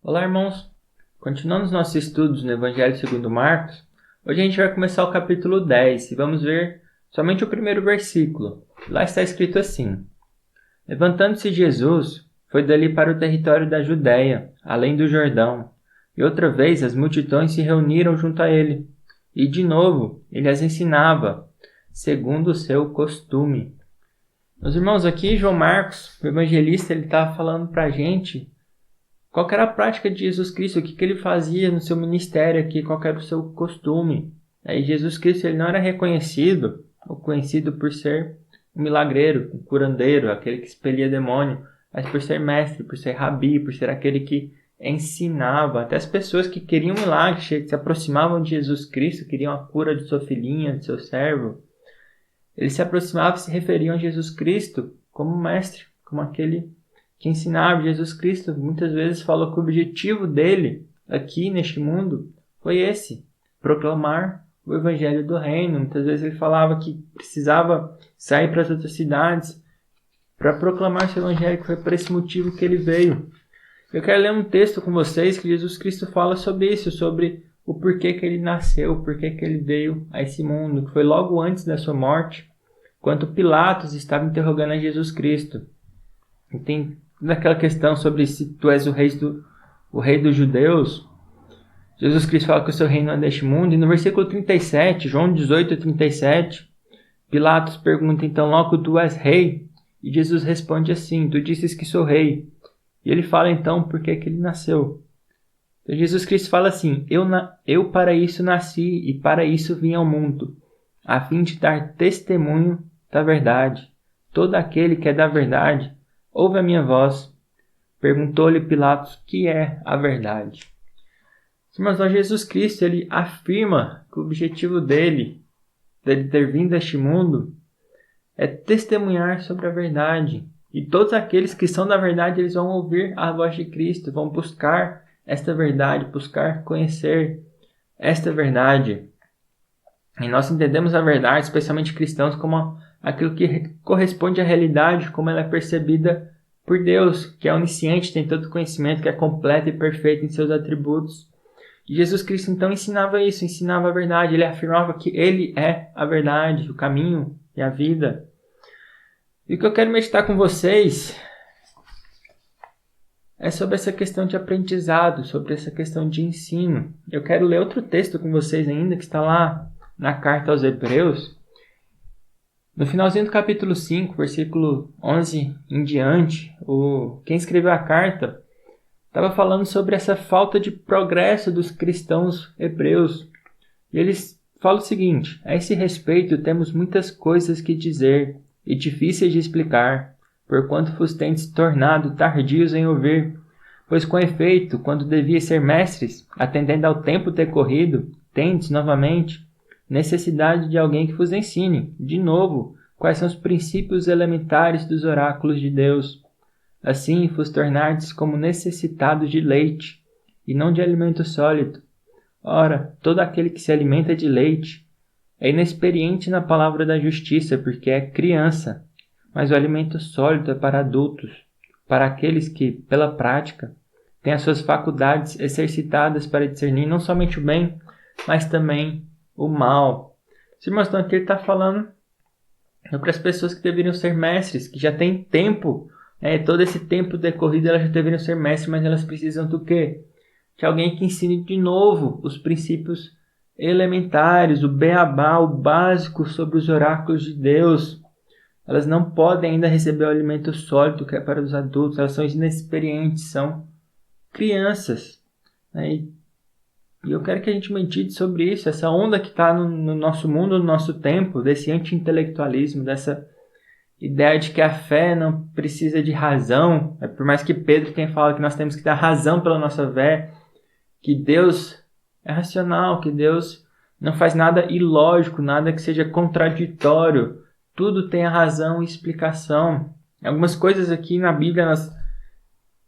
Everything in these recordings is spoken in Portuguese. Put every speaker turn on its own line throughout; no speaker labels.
Olá, irmãos! Continuando os nossos estudos no Evangelho segundo Marcos, hoje a gente vai começar o capítulo 10 e vamos ver somente o primeiro versículo. Lá está escrito assim: Levantando-se Jesus, foi dali para o território da Judéia, além do Jordão, e outra vez as multidões se reuniram junto a ele, e de novo ele as ensinava, segundo o seu costume. Meus irmãos, aqui João Marcos, o evangelista, ele está falando para a gente qual que era a prática de Jesus Cristo, o que ele fazia no seu ministério aqui, qual que era o seu costume. Aí Jesus Cristo ele não era reconhecido ou conhecido por ser um milagreiro, um curandeiro, aquele que expelia demônio, mas por ser mestre, por ser rabi, por ser aquele que ensinava. Até as pessoas que queriam milagre, que se aproximavam de Jesus Cristo, queriam a cura de sua filhinha, de seu servo, eles se aproximavam e se referiam a Jesus Cristo como mestre, como aquele que ensinava. Jesus Cristo muitas vezes falou que o objetivo dele aqui neste mundo foi esse: proclamar o evangelho do reino. Muitas vezes ele falava que precisava sair para as outras cidades para proclamar esse evangelho, que foi por esse motivo que ele veio. Eu quero ler um texto com vocês que Jesus Cristo fala sobre isso, sobre o porquê que ele nasceu, o porquê que ele veio a esse mundo, que foi logo antes da sua morte, quando Pilatos estava interrogando a Jesus Cristo. E tem naquela questão sobre se tu és o rei dos judeus. Jesus Cristo fala que o seu reino é deste mundo. E no versículo 37, João 18, 37, Pilatos pergunta então: logo tu és rei? E Jesus responde assim: tu dizes que sou rei. E ele fala então por que ele nasceu. Então Jesus Cristo fala assim: eu para isso nasci e para isso vim ao mundo, a fim de dar testemunho da verdade. Todo aquele que é da verdade ouve a minha voz. Perguntou-lhe Pilatos: que é a verdade? Mas Jesus Cristo ele afirma que o objetivo dele ter vindo a este mundo, é testemunhar sobre a verdade. E todos aqueles que são da verdade, eles vão ouvir a voz de Cristo, vão buscar esta verdade, buscar conhecer esta verdade. E nós entendemos a verdade, especialmente cristãos, como aquilo que corresponde à realidade, como ela é percebida por Deus, que é onisciente, tem todo conhecimento, que é completo e perfeito em seus atributos. E Jesus Cristo então ensinava isso, ensinava a verdade. Ele afirmava que ele é a verdade, o caminho e a vida. E o que eu quero meditar com vocês é sobre essa questão de aprendizado, sobre essa questão de ensino. Eu quero ler outro texto com vocês ainda, que está lá na carta aos Hebreus. No finalzinho do capítulo 5, versículo 11 em diante, quem escreveu a carta estava falando sobre essa falta de progresso dos cristãos hebreus. E eles falam o seguinte: a esse respeito temos muitas coisas que dizer e difíceis de explicar, porquanto vos tendes tornado tardios em ouvir. Pois com efeito, quando devias ser mestres, atendendo ao tempo decorrido, tendes novamente necessidade de alguém que vos ensine, de novo, quais são os princípios elementares dos oráculos de Deus. Assim vos tornardes como necessitados de leite, e não de alimento sólido. Ora, todo aquele que se alimenta de leite é inexperiente na palavra da justiça, porque é criança, mas o alimento sólido é para adultos, para aqueles que, pela prática, têm as suas faculdades exercitadas para discernir não somente o bem, mas também o mal. Os irmãos, então aqui ele está falando para as pessoas que deveriam ser mestres, que já têm tempo, todo esse tempo decorrido elas já deveriam ser mestres, mas elas precisam do quê? De alguém que ensine de novo os princípios elementares, o beabá, o básico sobre os oráculos de Deus. Elas não podem ainda receber o alimento sólido que é para os adultos, elas são inexperientes, são crianças. E eu quero que a gente medite sobre isso, essa onda que está no nosso mundo, no nosso tempo, desse anti-intelectualismo, dessa ideia de que a fé não precisa de razão. Por mais que Pedro tenha falado que nós temos que dar razão pela nossa fé, que Deus é racional, que Deus não faz nada ilógico, nada que seja contraditório. Tudo tem a razão e explicação. Algumas coisas aqui na Bíblia,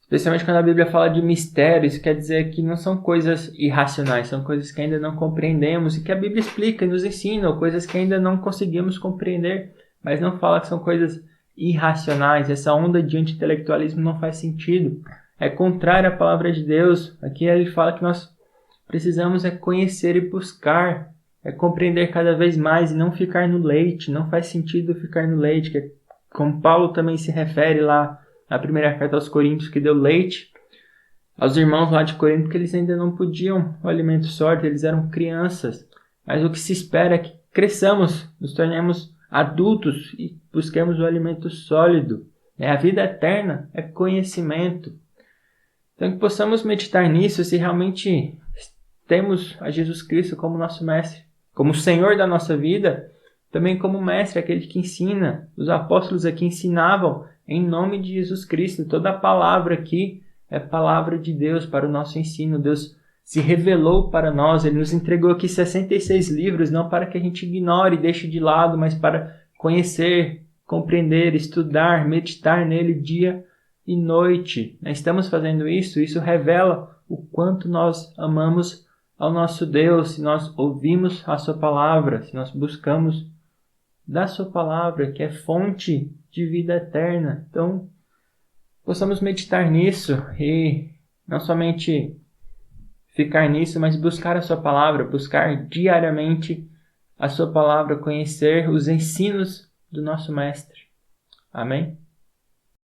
especialmente quando a Bíblia fala de mistério, isso quer dizer que não são coisas irracionais, são coisas que ainda não compreendemos e que a Bíblia explica e nos ensina, ou coisas que ainda não conseguimos compreender, mas não fala que são coisas irracionais. Essa onda de anti-intelectualismo não faz sentido. é contrária à palavra de Deus. Aqui ele fala que nós precisamos conhecer e buscar, compreender cada vez mais e não ficar no leite. Não faz sentido ficar no leite, que como Paulo também se refere lá na primeira carta aos Coríntios, que deu leite aos irmãos lá de Corinto, porque eles ainda não podiam o alimento sólido, eles eram crianças. Mas o que se espera é que cresçamos, nos tornemos adultos e busquemos o alimento sólido. A vida eterna é conhecimento. Então que possamos meditar nisso, se realmente temos a Jesus Cristo como nosso mestre, como o Senhor da nossa vida, também como mestre, aquele que ensina. Os apóstolos aqui ensinavam em nome de Jesus Cristo. Toda a palavra aqui é palavra de Deus para o nosso ensino. Deus se revelou para nós. Ele nos entregou aqui 66 livros, não para que a gente ignore e deixe de lado, mas para conhecer, compreender, estudar, meditar nele dia e noite. Estamos fazendo isso. Isso revela o quanto nós amamos ao nosso Deus, se nós ouvimos a sua palavra, se nós buscamos da sua palavra, que é fonte de vida eterna. Então, possamos meditar nisso e não somente ficar nisso, mas buscar a sua palavra, buscar diariamente a sua palavra, conhecer os ensinos do nosso Mestre. Amém?